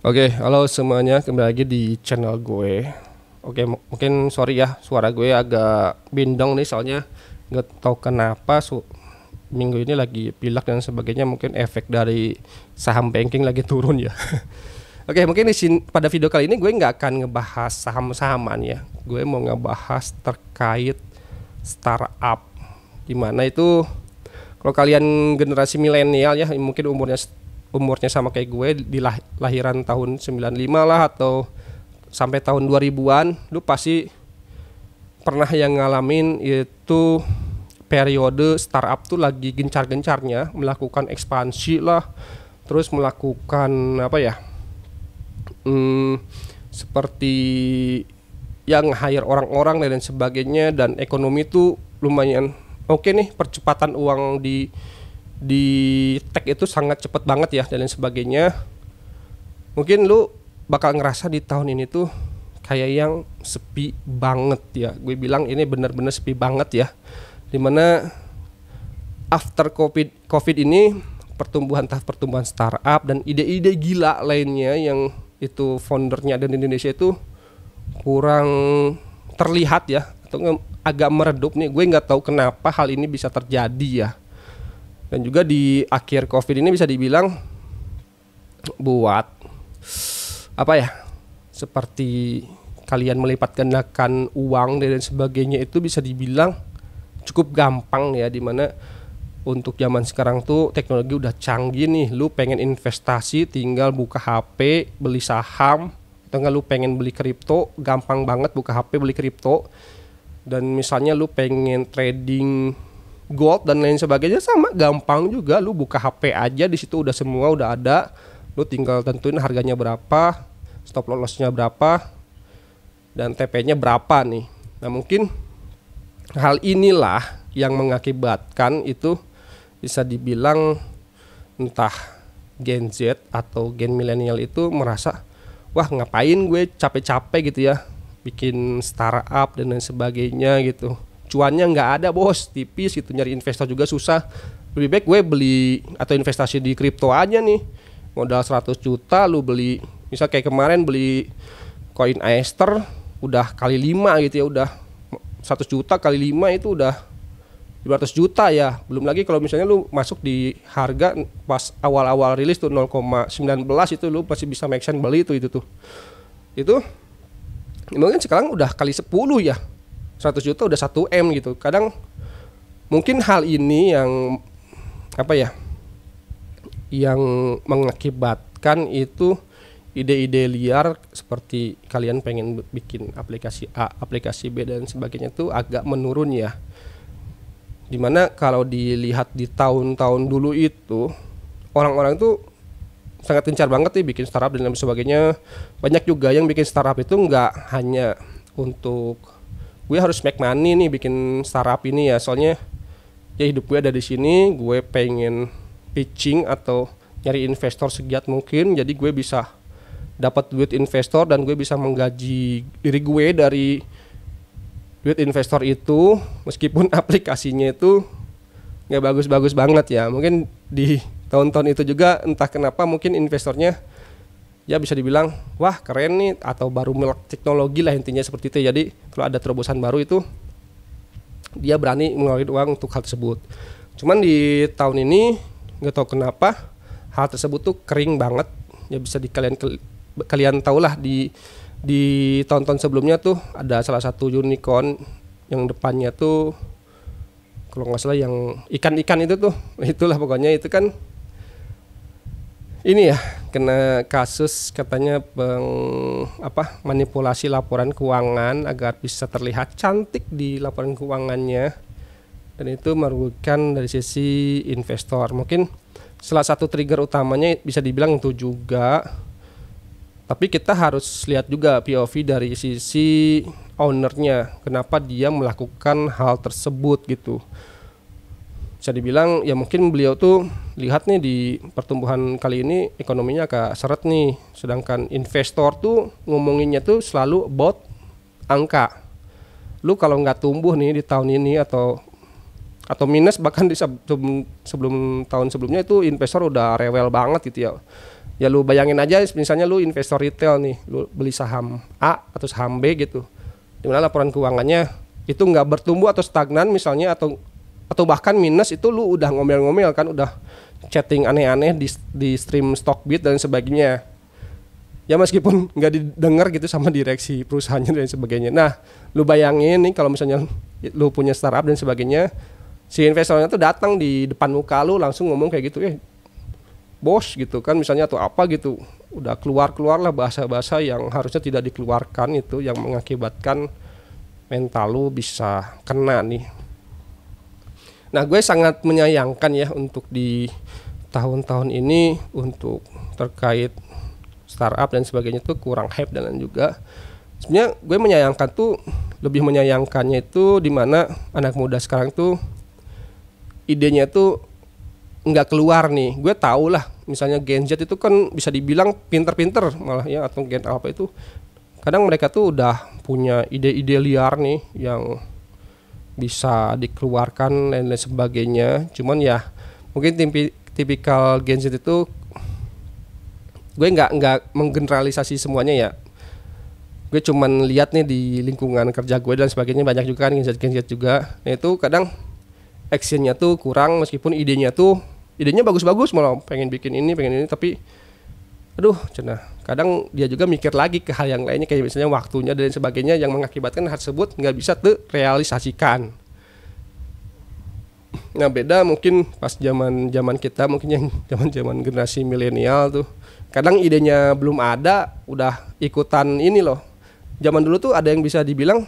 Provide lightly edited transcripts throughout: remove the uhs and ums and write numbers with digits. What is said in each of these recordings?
Oke, halo semuanya, kembali lagi di channel gue. Oke, mungkin sorry ya, suara gue agak bindeng nih soalnya nggak tahu kenapa minggu ini lagi pilek dan sebagainya, mungkin efek dari saham banking lagi turun ya. Oke, mungkin pada video kali ini gue nggak akan ngebahas saham-sahaman ya. Gue mau ngebahas terkait startup. Dimana itu kalau kalian generasi milenial ya, mungkin umurnya sama kayak gue di lahiran tahun 95 lah atau sampai tahun 2000-an, lu pasti pernah yang ngalamin itu periode startup tuh lagi gencar-gencarnya melakukan ekspansi lah, terus melakukan apa ya, seperti yang hire orang-orang dan lain sebagainya, dan ekonomi tuh lumayan oke nih, percepatan uang di tech itu sangat cepet banget ya dan lain sebagainya. Mungkin lu bakal ngerasa di tahun ini tuh kayak yang sepi banget ya. Gue bilang ini bener-bener sepi banget ya. Dimana after covid ini pertumbuhan startup dan ide-ide gila lainnya yang itu foundernya dan Indonesia itu kurang terlihat ya, atau agak meredup nih. Gue nggak tahu kenapa hal ini bisa terjadi ya. Dan juga di akhir covid ini bisa dibilang buat apa ya, seperti kalian melipat gandakan uang dan sebagainya itu bisa dibilang cukup gampang ya. Dimana untuk zaman sekarang tuh teknologi udah canggih nih. Lu pengen investasi tinggal buka HP beli saham, atau enggak lu pengen beli kripto gampang banget buka HP beli kripto. Dan misalnya lu pengen trading gold dan lain sebagainya sama gampang juga, lu buka HP aja, di situ udah semua udah ada. Lu tinggal tentuin harganya berapa, stop lossnya berapa, dan TP-nya berapa nih. Nah mungkin hal inilah yang mengakibatkan itu bisa dibilang entah Gen Z atau Gen milenial itu merasa, wah ngapain gue capek-capek gitu ya bikin startup dan lain sebagainya gitu. Cuannya nggak ada bos, tipis gitu, nyari investor juga susah. Lebih baik gue beli atau investasi di kripto aja nih, modal 100 juta lu beli, misal kayak kemarin beli koin Aster udah kali 5 gitu ya, udah 100 juta kali 5 itu udah 500 juta ya. Belum lagi kalau misalnya lu masuk di harga pas awal-awal rilis tuh 0,19 itu lu masih bisa make sense beli itu tuh. Itu mungkin sekarang udah kali 10 ya. 100 juta udah 1M gitu. Kadang mungkin hal ini yang apa ya, yang mengakibatkan itu ide-ide liar seperti kalian pengen bikin aplikasi A, aplikasi B dan sebagainya itu agak menurun ya. Dimana kalau dilihat di tahun-tahun dulu itu orang-orang itu sangat gencar banget nih bikin startup dan lain sebagainya. Banyak juga yang bikin startup itu nggak hanya untuk gue harus make money nih bikin startup ini ya, soalnya ya hidup gue ada di sini, gue pengen pitching atau nyari investor segiat mungkin, jadi gue bisa dapat duit investor dan gue bisa menggaji diri gue dari duit investor itu, meskipun aplikasinya itu nggak bagus-bagus banget ya. Mungkin di tahun-tahun itu juga entah kenapa mungkin investornya ya bisa dibilang wah keren nih, atau baru melek teknologi lah intinya seperti itu. Jadi kalau ada terobosan baru itu dia berani mengeluarkan uang untuk hal tersebut. Cuman di tahun ini nggak tahu kenapa hal tersebut tuh kering banget ya. Bisa kalian tahu lah di tahun-tahun sebelumnya tuh ada salah satu unicorn yang depannya tuh kalau nggak salah yang ikan-ikan itu tuh, itulah pokoknya itu kan ini ya kena kasus katanya manipulasi laporan keuangan agar bisa terlihat cantik di laporan keuangannya, dan itu merugikan dari sisi investor. Mungkin salah satu trigger utamanya bisa dibilang itu juga, tapi kita harus lihat juga POV dari sisi ownernya, kenapa dia melakukan hal tersebut gitu. Bisa dibilang ya mungkin beliau tuh lihat nih di pertumbuhan kali ini ekonominya agak seret nih, sedangkan investor tuh ngomonginnya tuh selalu about angka. Lu kalau nggak tumbuh nih di tahun ini atau minus, bahkan di sebelum tahun sebelumnya itu investor udah rewel banget gitu ya. Ya lu bayangin aja misalnya lu investor retail nih, lu beli saham A atau saham B gitu, dimana laporan keuangannya itu nggak bertumbuh atau stagnan misalnya, atau bahkan minus, itu lu udah ngomel-ngomel kan, udah chatting aneh-aneh di stream Stockbit dan sebagainya. Ya meskipun nggak didengar gitu sama direksi perusahaannya dan sebagainya. Nah, lu bayangin nih kalau misalnya lu punya startup dan sebagainya, si investornya tuh datang di depan muka lu langsung ngomong kayak gitu, bos gitu kan misalnya, atau apa gitu, udah keluar lah bahasa-bahasa yang harusnya tidak dikeluarkan, itu yang mengakibatkan mental lu bisa kena nih. Nah, gue sangat menyayangkan ya untuk di tahun-tahun ini untuk terkait startup dan sebagainya tuh kurang hype, dan juga sebenarnya gue menyayangkan tuh, lebih menyayangkannya itu dimana anak muda sekarang tuh idenya tuh nggak keluar nih. Gue tau lah misalnya Gen Z itu kan bisa dibilang pinter-pinter malah ya, atau Gen Alpha itu kadang mereka tuh udah punya ide-ide liar nih yang bisa dikeluarkan dan lain sebagainya. Cuman ya mungkin tipikal Gen Z itu, gue nggak menggeneralisasi semuanya ya, gue cuman lihat nih di lingkungan kerja gue dan sebagainya, banyak juga kan Gen Z juga. Nah itu kadang actionnya tuh kurang, meskipun idenya bagus-bagus, malah pengen bikin ini tapi aduh cenah, kadang dia juga mikir lagi ke hal yang lainnya, kayak misalnya waktunya dan sebagainya, yang mengakibatkan hal tersebut nggak bisa terrealisasikan. Nah beda mungkin pas zaman kita, mungkin yang zaman generasi milenial tuh kadang idenya belum ada udah ikutan ini loh. Zaman dulu tuh ada yang bisa dibilang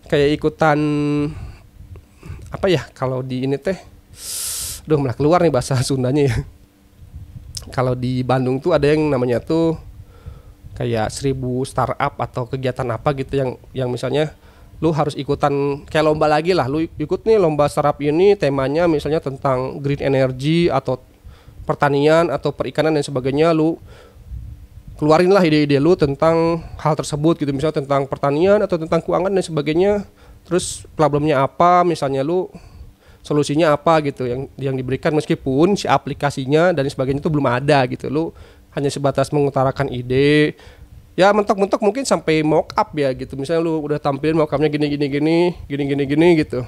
kayak ikutan apa ya, kalau di ini teh, malah keluar nih bahasa Sundanya ya. Kalau di Bandung tuh ada yang namanya tuh kayak 1000 startup atau kegiatan apa gitu, yang misalnya lu harus ikutan kayak lomba lagi lah, lu ikut nih lomba startup ini, temanya misalnya tentang green energy atau pertanian atau perikanan dan sebagainya, lu keluarin lah ide-ide lu tentang hal tersebut gitu, misalnya tentang pertanian atau tentang keuangan dan sebagainya. Terus problemnya apa, misalnya lu solusinya apa gitu yang diberikan, meskipun si aplikasinya dan sebagainya itu belum ada gitu, lu hanya sebatas mengutarakan ide. Ya mentok-mentok mungkin sampai mock up ya gitu, misalnya lu udah tampilin mock upnya gini gitu,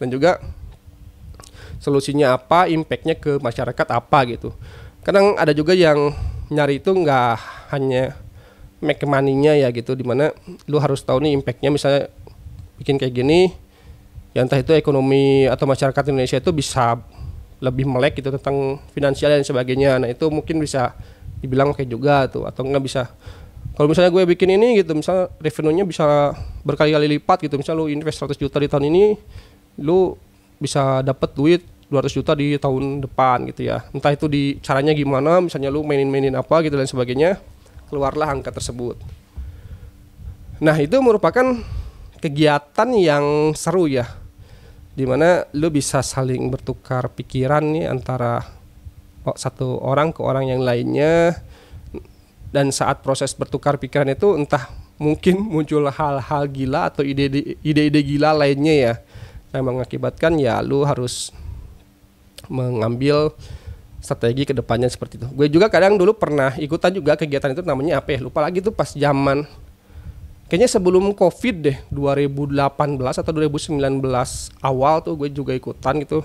dan juga solusinya apa, impactnya ke masyarakat apa gitu. Kadang ada juga yang nyari itu nggak hanya make money-nya ya gitu, dimana lu harus tahu nih impactnya, misalnya bikin kayak gini ya, entah itu ekonomi atau masyarakat Indonesia itu bisa lebih melek gitu tentang finansial dan sebagainya. Nah itu mungkin bisa dibilang kayak juga tuh, atau nggak bisa, kalau misalnya gue bikin ini gitu, misalnya revenue-nya bisa berkali-kali lipat gitu, misalnya lu invest 100 juta di tahun ini, lu bisa dapat duit 200 juta di tahun depan gitu ya, entah itu di caranya gimana, misalnya lu mainin apa gitu dan sebagainya, keluarlah angka tersebut. Nah itu merupakan kegiatan yang seru ya, dimana lu bisa saling bertukar pikiran nih antara satu orang ke orang yang lainnya, dan saat proses bertukar pikiran itu entah mungkin muncul hal-hal gila atau ide-ide gila lainnya ya, yang mengakibatkan ya lu harus mengambil strategi ke depannya seperti itu. Gue juga kadang dulu pernah ikutan juga kegiatan itu, namanya apa ya, lupa lagi tuh, pas zaman kayaknya sebelum Covid deh, 2018 atau 2019 awal tuh gue juga ikutan gitu.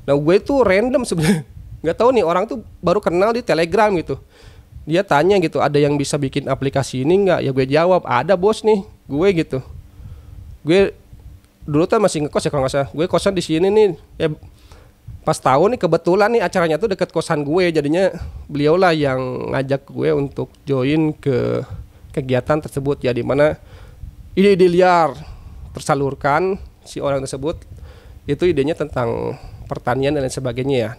Nah gue tuh random sebenarnya, nggak tahu nih orang tuh baru kenal di Telegram gitu. Dia tanya gitu, ada yang bisa bikin aplikasi ini nggak? Ya gue jawab, ada bos nih, gue gitu. Gue dulu tuh masih ngekos ya kalau nggak salah. Gue kosan di sini nih. Ya pas tahu nih kebetulan nih acaranya tuh deket kosan gue, jadinya beliau lah yang ngajak gue untuk join ke kegiatan tersebut ya, dimana ide-ide liar tersalurkan si orang tersebut, itu idenya tentang pertanian dan lain sebagainya ya.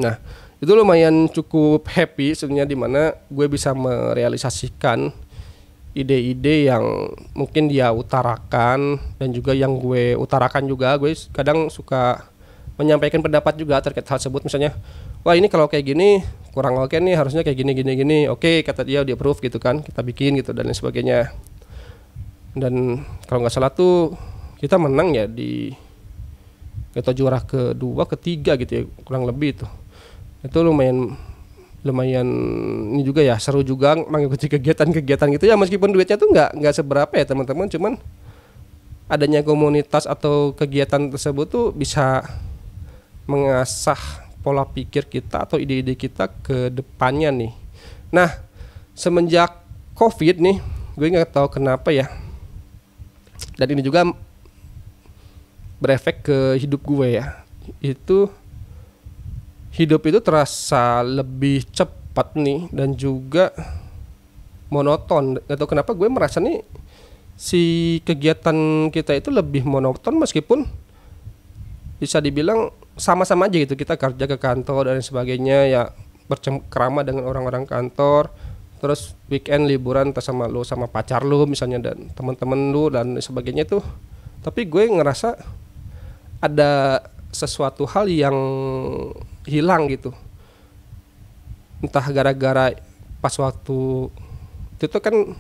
Nah itu lumayan cukup happy sebenarnya, dimana gue bisa merealisasikan ide-ide yang mungkin dia utarakan dan juga yang gue utarakan juga. Gue kadang suka menyampaikan pendapat juga terkait hal tersebut, misalnya wah ini kalau kayak gini kurang oke nih, harusnya kayak gini. Oke, kata dia, di approve gitu kan, kita bikin gitu dan lain sebagainya. Dan kalau nggak salah tuh kita menang ya di atau juara kedua ketiga gitu ya kurang lebih itu lumayan lumayan ini juga ya, seru juga mengikuti kegiatan-kegiatan gitu ya, meskipun duitnya tuh nggak seberapa ya teman-teman, cuman adanya komunitas atau kegiatan tersebut tuh bisa mengasah pola pikir kita atau ide-ide kita ke depannya nih. Nah, semenjak COVID nih, gue nggak tahu kenapa ya, dan ini juga berefek ke hidup gue ya, itu hidup itu terasa lebih cepat nih dan juga monoton. Atau kenapa gue merasa nih si kegiatan kita itu lebih monoton, meskipun bisa dibilang sama-sama aja gitu, kita kerja ke kantor dan sebagainya ya, bercengkrama dengan orang-orang kantor, terus weekend liburan entah sama lu sama pacar lu misalnya dan teman-teman lu dan sebagainya tuh. Tapi gue ngerasa ada sesuatu hal yang hilang gitu, entah gara-gara pas waktu itu kan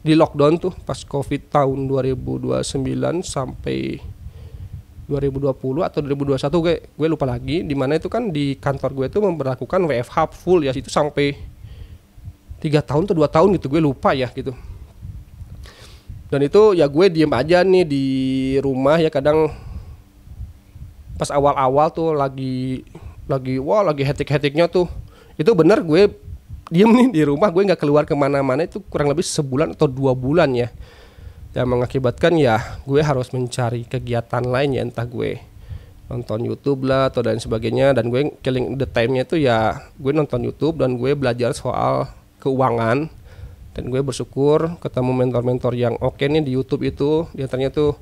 di lockdown tuh pas COVID tahun 2029 sampai 2020 atau 2021, gue lupa lagi, di mana itu kan di kantor gue tuh memberlakukan WFH full ya, itu sampai 3 tahun atau 2 tahun gitu, gue lupa ya gitu. Dan itu ya gue diem aja nih di rumah ya, kadang pas awal-awal tuh lagi hektik-hektiknya tuh, itu bener gue diem nih di rumah, gue nggak keluar kemana-mana, itu kurang lebih sebulan atau 2 bulan ya, yang mengakibatkan ya gue harus mencari kegiatan lain ya, entah gue nonton YouTube lah atau dan sebagainya. Dan gue killing the time-nya tuh ya gue nonton YouTube dan gue belajar soal keuangan, dan gue bersyukur ketemu mentor-mentor yang oke nih di YouTube itu. Di antaranya tuh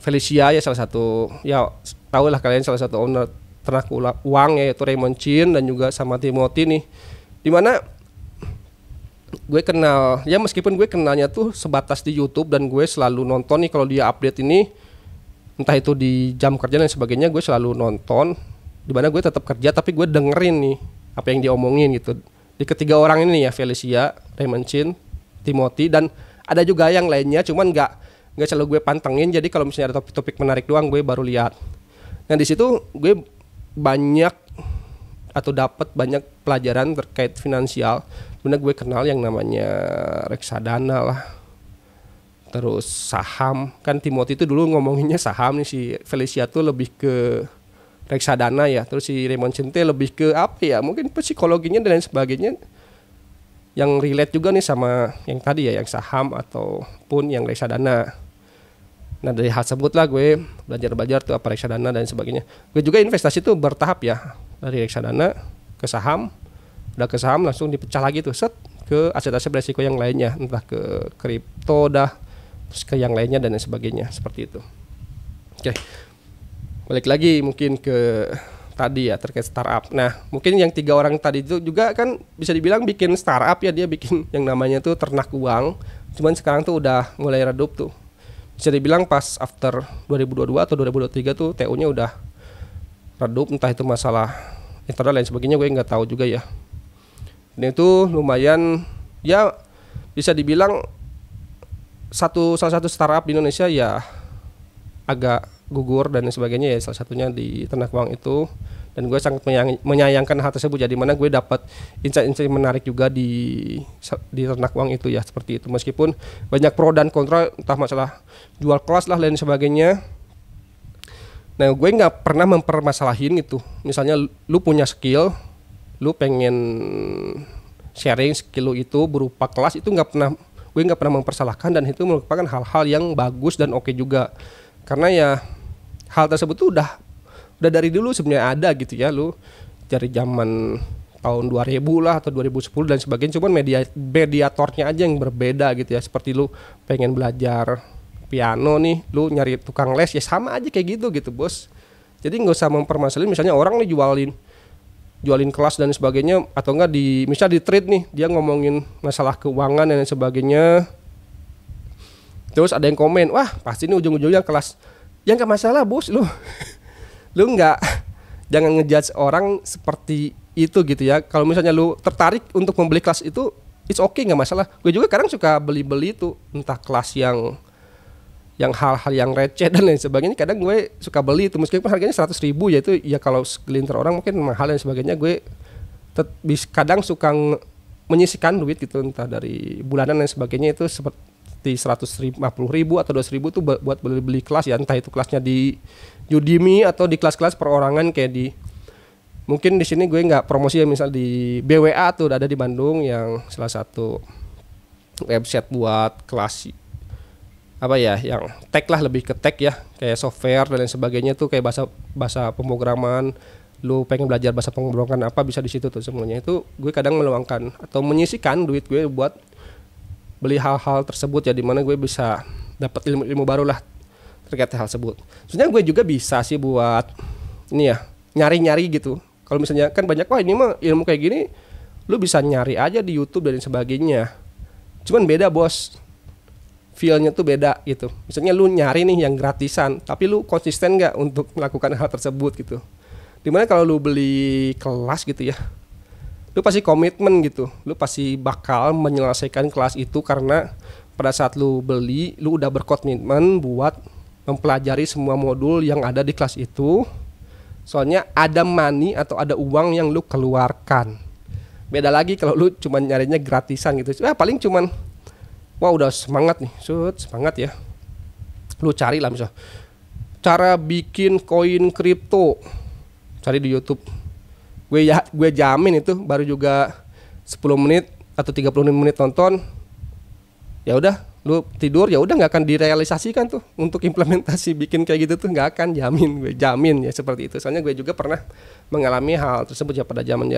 Felicia ya, salah satu ya tahu lah kalian, salah satu owner ternak uang yaitu Raymond Chin, dan juga sama Timothy nih, dimana gue kenal ya, meskipun gue kenalnya tuh sebatas di YouTube dan gue selalu nonton nih kalau dia update ini, entah itu di jam kerja dan sebagainya, gue selalu nonton, dimana gue tetap kerja tapi gue dengerin nih apa yang diomongin gitu. Di ketiga orang ini ya, Felicia, Raymond Chin, Timothy, dan ada juga yang lainnya, cuman nggak selalu gue pantengin, jadi kalau misalnya ada topik-topik menarik doang gue baru lihat. Nah di situ gue banyak atau dapat banyak pelajaran terkait finansial. Benar gue kenal yang namanya reksadana lah, terus saham. Kan Timothy itu dulu ngomonginnya saham nih, si Felicia tuh lebih ke reksadana ya, terus si Raymond Chin lebih ke apa ya, mungkin psikologinya dan lain sebagainya, yang relate juga nih sama yang tadi ya, yang saham ataupun yang reksadana. Nah dari hal tersebut lah gue belajar tuh apa reksadana dan sebagainya. Gue juga investasi tuh bertahap ya, dari reksadana ke saham, udah ke saham langsung dipecah lagi tuh set ke aset-aset beresiko yang lainnya, entah ke kripto dah, terus ke yang lainnya dan sebagainya, seperti itu. Oke, balik lagi mungkin ke tadi ya terkait startup. Nah mungkin yang 3 orang tadi itu juga kan bisa dibilang bikin startup ya, dia bikin yang namanya tuh ternak uang, cuman sekarang tuh udah mulai redup tuh. Bisa dibilang pas after 2022 atau 2023 tuh TU-nya udah redup, entah itu masalah internal dan sebagainya, gue nggak tahu juga ya. Dan itu lumayan ya, bisa dibilang salah satu startup di Indonesia ya agak gugur dan sebagainya ya, salah satunya di ternak uang itu. Dan gue sangat menyayangkan hal tersebut, jadi mana gue dapat insight-insight menarik juga di ternak uang itu ya, seperti itu. Meskipun banyak pro dan kontra, entah masalah jual kelas lah dan sebagainya. Nah gue nggak pernah mempermasalahin gitu. Misalnya lu punya skill, lu pengen sharing skill lu itu berupa kelas, itu gue nggak pernah mempersalahkan, dan itu merupakan hal-hal yang bagus dan oke juga. Karena ya hal tersebut tuh udah dari dulu sebenarnya ada gitu ya, lu dari zaman tahun 2000 lah atau 2010 dan sebagainya, cuman mediatornya aja yang berbeda gitu ya. Seperti lu pengen belajar piano nih, lu nyari tukang les ya sama aja kayak gitu bos. Jadi nggak usah mempermasalahin, misalnya orang nih jualin kelas dan sebagainya, atau enggak misalnya di trade nih dia ngomongin masalah keuangan dan sebagainya, terus ada yang komen, wah pasti ini ujung-ujungnya kelas. Ya nggak masalah bos, lu jangan ngejudge orang seperti itu gitu ya. Kalau misalnya lu tertarik untuk membeli kelas itu, it's okay, nggak masalah. Gue juga kadang suka beli itu, entah kelas yang hal-hal yang receh dan lain sebagainya, kadang gue suka beli itu meskipun harganya 100.000 ya, itu ya kalau segelintir orang mungkin mahal dan sebagainya, gue kadang suka menyisihkan duit gitu, entah dari bulanan dan sebagainya, itu seperti 150.000 atau 200.000 tuh buat beli kelas ya, entah itu kelasnya di Udemy atau di kelas-kelas perorangan kayak di, mungkin di sini gue nggak promosi ya, misal di BWA tuh ada di Bandung yang salah satu website buat kelas apa ya, yang tech lah, lebih ke tech ya, kayak software dan lain sebagainya tuh, kayak bahasa pemrograman. Lu pengen belajar bahasa pemrograman apa, bisa di situ tuh semuanya. Itu gue kadang meluangkan atau menyisihkan duit gue buat beli hal-hal tersebut ya, dimana gue bisa dapat ilmu baru lah terkait hal tersebut. Sebenarnya gue juga bisa sih buat ini ya, nyari-nyari gitu. Kalau misalnya kan banyak, wah ini mah ilmu kayak gini lu bisa nyari aja di YouTube dan sebagainya. Cuman beda bos, feel-nya tuh beda gitu. Misalnya lu nyari nih yang gratisan, tapi lu konsisten nggak untuk melakukan hal tersebut gitu. Dimana kalau lu beli kelas gitu ya, lu pasti komitmen gitu. Lu pasti bakal menyelesaikan kelas itu, karena pada saat lu beli, lu udah berkomitmen buat mempelajari semua modul yang ada di kelas itu. Soalnya ada money atau ada uang yang lu keluarkan. Beda lagi kalau lu cuma nyarinya gratisan gitu. Paling cuman wah udah semangat nih, semangat ya. Lu cari lah misal cara bikin koin kripto, cari di YouTube. Gue jamin itu baru juga 10 menit atau 30 menit nonton, ya udah lu tidur, ya udah nggak akan direalisasikan tuh untuk implementasi bikin kayak gitu tuh, nggak akan, gue jamin ya seperti itu. Soalnya gue juga pernah mengalami hal tersebut ya pada zaman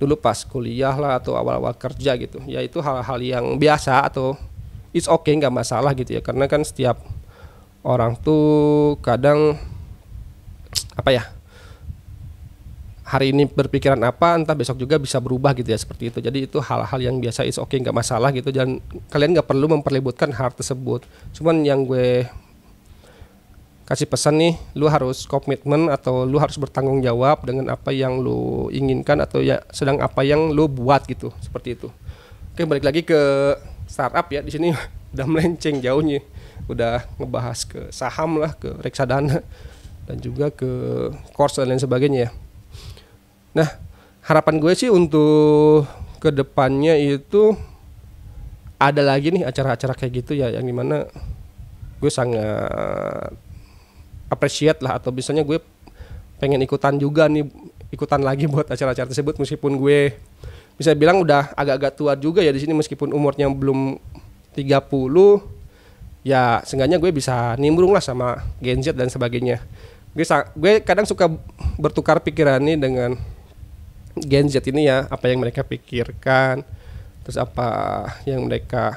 dulu pas kuliah lah atau awal-awal kerja gitu. Ya itu hal-hal yang biasa atau it's okay, nggak masalah gitu ya. Karena kan setiap orang tuh kadang apa ya, hari ini berpikiran apa, entah besok juga bisa berubah gitu ya, seperti itu. Jadi itu hal-hal yang biasa, it's okay, nggak masalah gitu. Dan kalian nggak perlu memperlibutkan hal tersebut. Cuman yang gue kasih pesan nih, lu harus komitmen atau lu harus bertanggung jawab dengan apa yang lu inginkan atau ya sedang apa yang lu buat gitu, seperti itu. Oke, balik lagi ke startup ya. Di sini udah melenceng jauh nih, udah ngebahas ke saham lah, ke reksadana dan juga ke course dan lain sebagainya ya. Nah, harapan gue sih untuk kedepannya itu ada lagi nih acara-acara kayak gitu ya, yang dimana gue sangat appreciate lah, atau misalnya gue pengen ikutan lagi buat acara-acara tersebut, meskipun gue bisa bilang udah agak-agak tua juga ya di sini, meskipun umurnya belum 30 ya, seenggaknya gue bisa nimbrung lah sama Gen Z dan sebagainya. Gue kadang suka bertukar pikiran nih dengan Gen Z ini ya, apa yang mereka pikirkan, terus apa yang mereka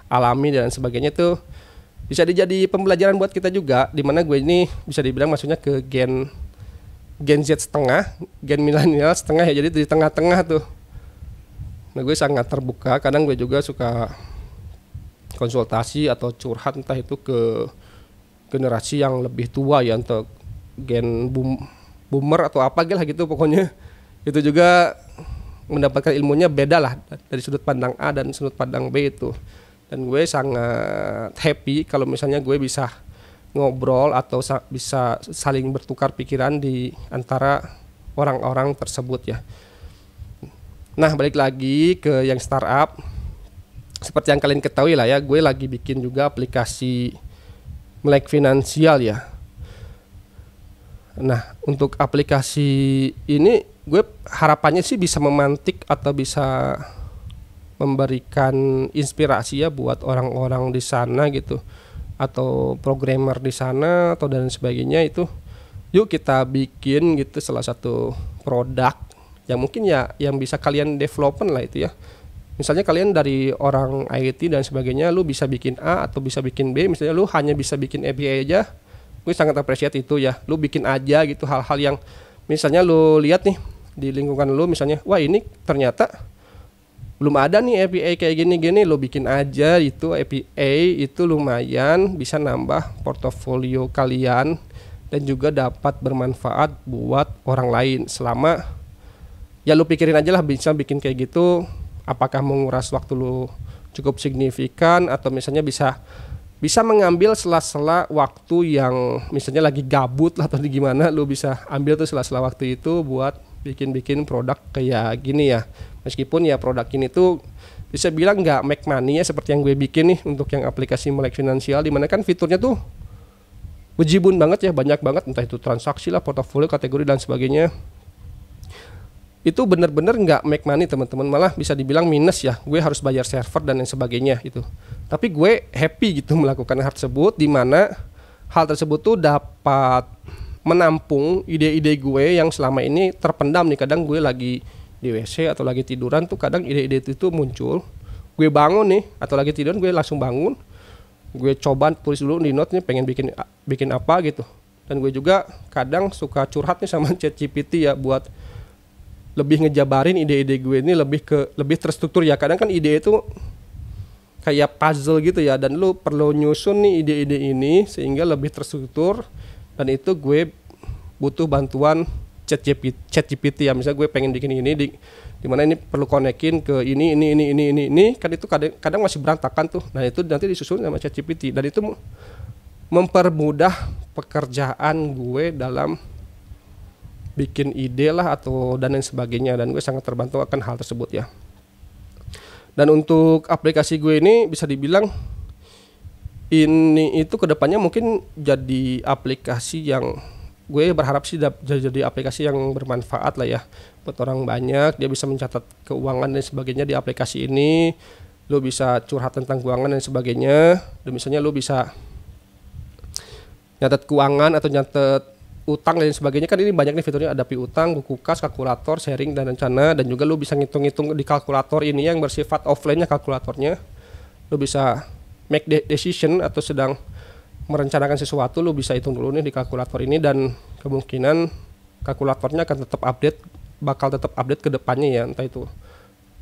alami dan sebagainya, tuh bisa dijadi pembelajaran buat kita juga. Dimana gue ini bisa dibilang maksudnya ke Gen Z setengah, Gen milenial setengah ya, jadi di tengah-tengah tuh. Nah, gue sangat terbuka. Kadang gue juga suka konsultasi atau curhat, entah itu ke generasi yang lebih tua ya, untuk Gen boomer atau apa gitu pokoknya. Itu juga mendapatkan ilmunya beda lah, dari sudut pandang A dan sudut pandang B itu. Dan gue sangat happy kalau misalnya gue bisa ngobrol atau bisa saling bertukar pikiran di antara orang-orang tersebut ya. Nah, balik lagi ke yang startup. Seperti yang kalian ketahui lah ya, gue lagi bikin juga aplikasi melek finansial ya. Nah, untuk aplikasi ini gue harapannya sih bisa memantik atau bisa memberikan inspirasi ya buat orang-orang di sana gitu, atau programmer di sana atau dan sebagainya. Itu yuk kita bikin gitu salah satu produk yang mungkin ya yang bisa kalian development lah itu ya. Misalnya kalian dari orang IT dan sebagainya, lu bisa bikin A atau bisa bikin B. Misalnya lu hanya bisa bikin API aja, gue sangat appreciate itu ya. Lu bikin aja gitu hal-hal yang misalnya lu lihat nih di lingkungan lu, misalnya wah ini ternyata belum ada nih API kayak gini-gini, lo bikin aja itu API. Itu lumayan bisa nambah portofolio kalian dan juga dapat bermanfaat buat orang lain. Selama ya lo pikirin aja lah, bisa bikin kayak gitu apakah menguras waktu lo cukup signifikan, atau misalnya bisa bisa mengambil sela-sela waktu yang misalnya lagi gabut lah atau gimana, lu bisa ambil tuh sela-sela waktu itu buat bikin produk kayak gini ya. Meskipun ya produk ini tuh bisa bilang nggak make money ya, seperti yang gue bikin nih untuk yang aplikasi Melek Finansial, dimana kan fiturnya tuh bejibun banget ya, banyak banget, entah itu transaksi lah, portofolio, kategori dan sebagainya. Itu bener-bener nggak make money teman-teman, malah bisa dibilang minus ya, gue harus bayar server dan lain sebagainya itu. Tapi gue happy gitu melakukan hal tersebut, dimana hal tersebut tuh dapat menampung ide-ide gue yang selama ini terpendam nih. Kadang gue lagi di WC atau lagi tiduran tuh kadang ide-ide itu muncul, gue bangun nih atau lagi tiduran gue langsung bangun, gue coba tulis dulu di note nih pengen bikin apa gitu. Dan gue juga kadang suka curhat nih sama ChatGPT ya, buat lebih ngejabarin ide-ide gue ini lebih terstruktur ya. Kadang kan ide itu kayak puzzle gitu ya, dan lu perlu nyusun nih ide-ide ini sehingga lebih terstruktur, dan itu gue butuh bantuan ChatGPT ya. Misalnya gue pengen bikin ini di mana ini perlu konekin ke ini kan itu kadang masih berantakan tuh. Nah itu nanti disusun sama ChatGPT, dan itu mempermudah pekerjaan gue dalam bikin ide lah atau dan lain sebagainya, dan gue sangat terbantu akan hal tersebut ya. Dan untuk aplikasi gue ini bisa dibilang ini itu kedepannya mungkin jadi aplikasi yang gue berharap sih jadi aplikasi yang bermanfaat lah ya buat orang banyak. Dia bisa mencatat keuangan dan sebagainya di aplikasi ini, lo bisa curhat tentang keuangan dan sebagainya, dan misalnya lo bisa nyatet keuangan atau nyatet utang dan sebagainya. Kan ini banyak nih fiturnya, ada piutang, buku kas, kalkulator, sharing dan rencana, dan juga lu bisa ngitung-ngitung di kalkulator ini yang bersifat offline-nya kalkulatornya. Lu bisa make decision atau sedang merencanakan sesuatu, lu bisa hitung dulu nih di kalkulator ini, dan kemungkinan kalkulatornya akan bakal tetap update ke depannya ya, entah itu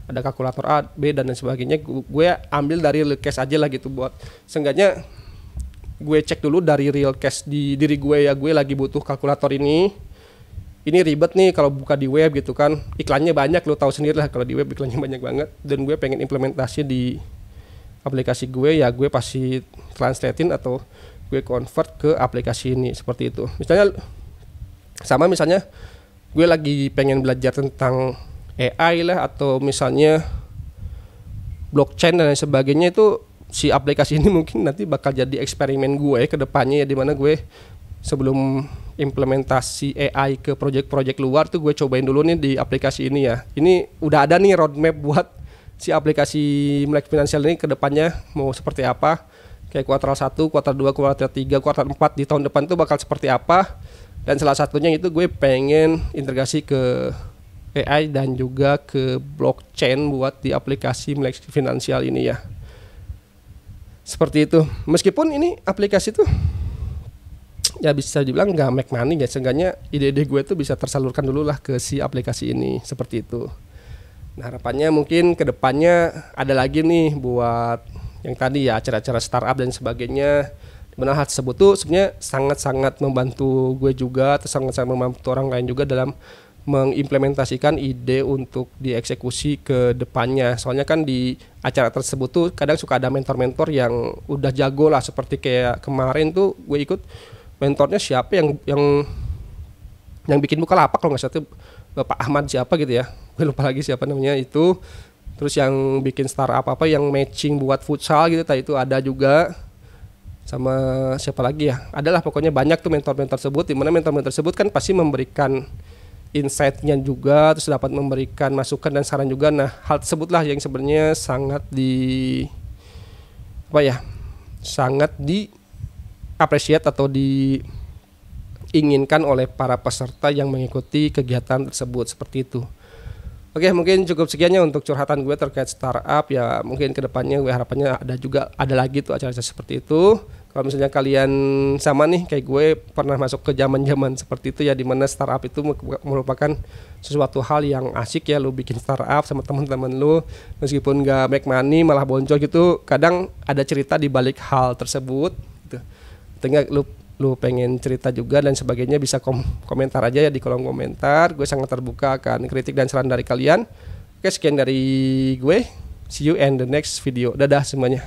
ada kalkulator A, B dan sebagainya. Gue ambil dari real cash aja lah gitu, buat seenggaknya gue cek dulu dari real cash di diri gue ya, gue lagi butuh kalkulator ini ribet nih kalau buka di web gitu kan, iklannya banyak, lo tahu sendiri lah kalau di web iklannya banyak banget, dan gue pengen implementasi di aplikasi gue ya, gue pasti translatein atau gue convert ke aplikasi ini seperti itu. Misalnya gue lagi pengen belajar tentang AI lah, atau misalnya blockchain dan lain sebagainya, itu si aplikasi ini mungkin nanti bakal jadi eksperimen gue ke depannya ya, dimana gue sebelum implementasi AI ke project-project luar tuh gue cobain dulu nih di aplikasi ini ya. Ini udah ada nih roadmap buat si aplikasi Melek Finansial ini ke depannya mau seperti apa, kayak kuartal 1, kuartal 2, kuartal 3, kuartal 4 di tahun depan tuh bakal seperti apa. Dan salah satunya itu gue pengen integrasi ke AI dan juga ke blockchain buat di aplikasi Melek Finansial ini ya. Seperti itu. Meskipun ini aplikasi tuh ya bisa dibilang nggak make money ya, seenggaknya ide-ide gue tuh bisa tersalurkan dulu lah ke si aplikasi ini, seperti itu. Nah harapannya mungkin kedepannya ada lagi nih buat yang tadi ya, acara-acara startup dan sebagainya, dimana hal tersebut tuh sebenarnya sangat-sangat membantu gue juga, atau sangat-sangat membantu orang lain juga dalam mengimplementasikan ide untuk dieksekusi ke depannya. Soalnya kan di acara tersebut tuh kadang suka ada mentor-mentor yang udah jago lah, seperti kayak kemarin tuh gue ikut mentornya siapa yang bikin Bukalapak kalau nggak salah tuh Bapak Ahmad siapa gitu ya, gue lupa lagi siapa namanya itu. Terus yang bikin startup apa yang matching buat futsal gitu, tadi itu ada juga. Sama siapa lagi ya, adalah pokoknya banyak tuh mentor-mentor tersebut, dimana mentor-mentor tersebut kan pasti memberikan insight-nya juga, terus dapat memberikan masukan dan saran juga. Nah hal tersebutlah yang sebenarnya sangat sangat di-appreciate atau diinginkan oleh para peserta yang mengikuti kegiatan tersebut, seperti itu. Oke, mungkin cukup sekiannya untuk curhatan gue terkait startup ya. Mungkin kedepannya gue harapannya ada lagi tuh acara-acara seperti itu. Kalau misalnya kalian sama nih kayak gue pernah masuk ke zaman-zaman seperti itu ya, dimana startup itu merupakan sesuatu hal yang asik ya, lu bikin startup sama teman-teman lu, meskipun gak make money malah boncol gitu, kadang ada cerita di balik hal tersebut gitu. Tinggal lu pengen cerita juga dan sebagainya, bisa komentar aja ya di kolom komentar. Gue sangat terbuka akan kritik dan saran dari kalian. Oke, sekian dari gue, see you in the next video. Dadah semuanya.